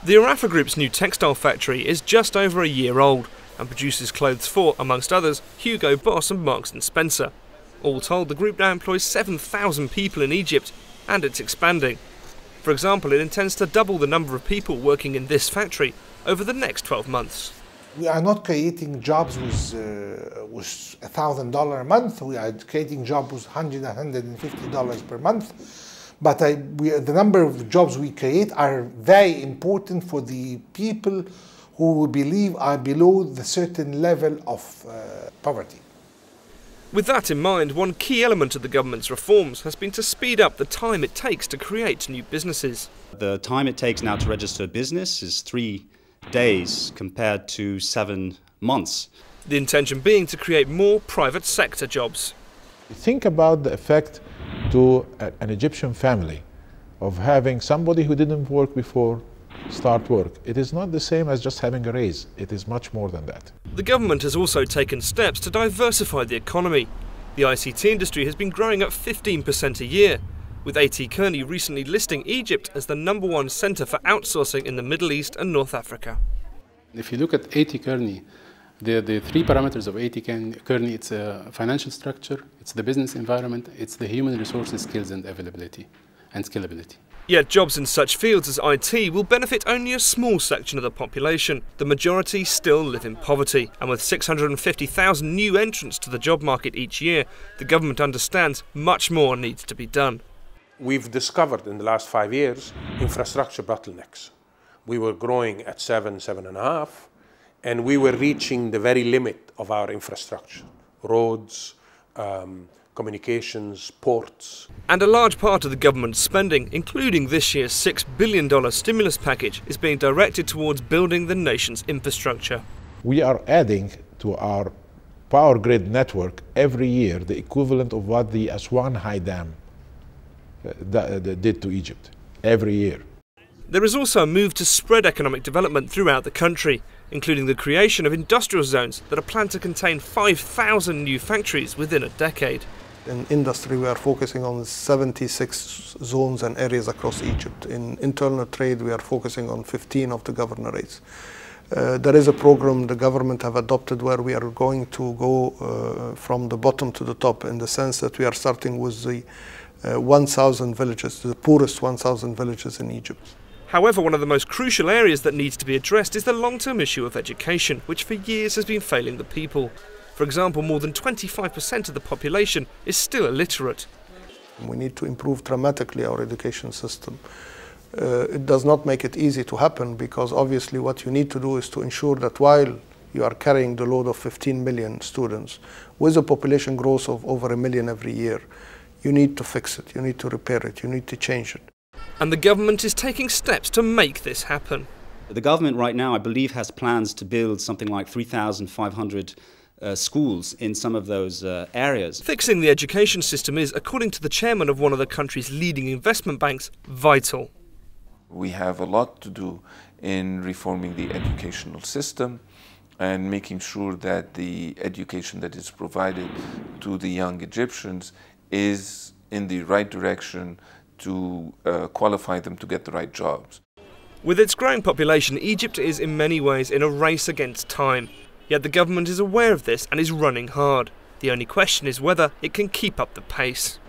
The Arafa Group's new textile factory is just over a year old and produces clothes for, amongst others, Hugo Boss and Marks & Spencer. All told, the group now employs 7,000 people in Egypt, and it's expanding. For example, it intends to double the number of people working in this factory over the next 12 months. We are not creating jobs with $1,000 a month. We are creating jobs with $100, $150 per month. But the number of jobs we create are very important for the people who we believe are below the certain level of poverty. With that in mind, one key element of the government's reforms has been to speed up the time it takes to create new businesses. The time it takes now to register a business is 3 days compared to 7 months. The intention being to create more private sector jobs. Think about the effect to an Egyptian family of having somebody who didn't work before start work. It is not the same as just having a raise. It is much more than that. The government has also taken steps to diversify the economy. The ICT industry has been growing at 15% a year, with A.T. Kearney recently listing Egypt as the #1 centre for outsourcing in the Middle East and North Africa. If you look at A.T. Kearney, the 3 parameters of A.T. Kearney, it's a financial structure, it's the business environment, it's the human resources, skills and availability and scalability. Yet jobs in such fields as IT will benefit only a small section of the population. The majority still live in poverty, and with 650,000 new entrants to the job market each year, the government understands much more needs to be done. We've discovered in the last 5 years infrastructure bottlenecks. We were growing at 7.5, and we were reaching the very limit of our infrastructure. Roads, communications, ports. And a large part of the government's spending, including this year's $6 billion stimulus package, is being directed towards building the nation's infrastructure. We are adding to our power grid network every year the equivalent of what the Aswan High Dam did to Egypt, every year. There is also a move to spread economic development throughout the country, including the creation of industrial zones that are planned to contain 5,000 new factories within a decade. In industry, we are focusing on 76 zones and areas across Egypt. In internal trade, we are focusing on 15 of the governorates. There is a program the government have adopted where we are going to go from the bottom to the top, in the sense that we are starting with the 1,000 villages, the poorest 1,000 villages in Egypt. However, one of the most crucial areas that needs to be addressed is the long-term issue of education, which for years has been failing the people. For example, more than 25% of the population is still illiterate. We need to improve dramatically our education system. It does not make it easy to happen, because obviously what you need to do is to ensure that while you are carrying the load of 15 million students, with a population growth of over 1 million every year, you need to fix it, you need to repair it, you need to change it. And the government is taking steps to make this happen. The government right now, I believe, has plans to build something like 3,500 schools in some of those areas. Fixing the education system is, according to the chairman of one of the country's leading investment banks, vital. We have a lot to do in reforming the educational system and making sure that the education that is provided to the young Egyptians is in the right direction to qualify them to get the right jobs. With its growing population, Egypt is in many ways in a race against time. Yet the government is aware of this and is running hard. The only question is whether it can keep up the pace.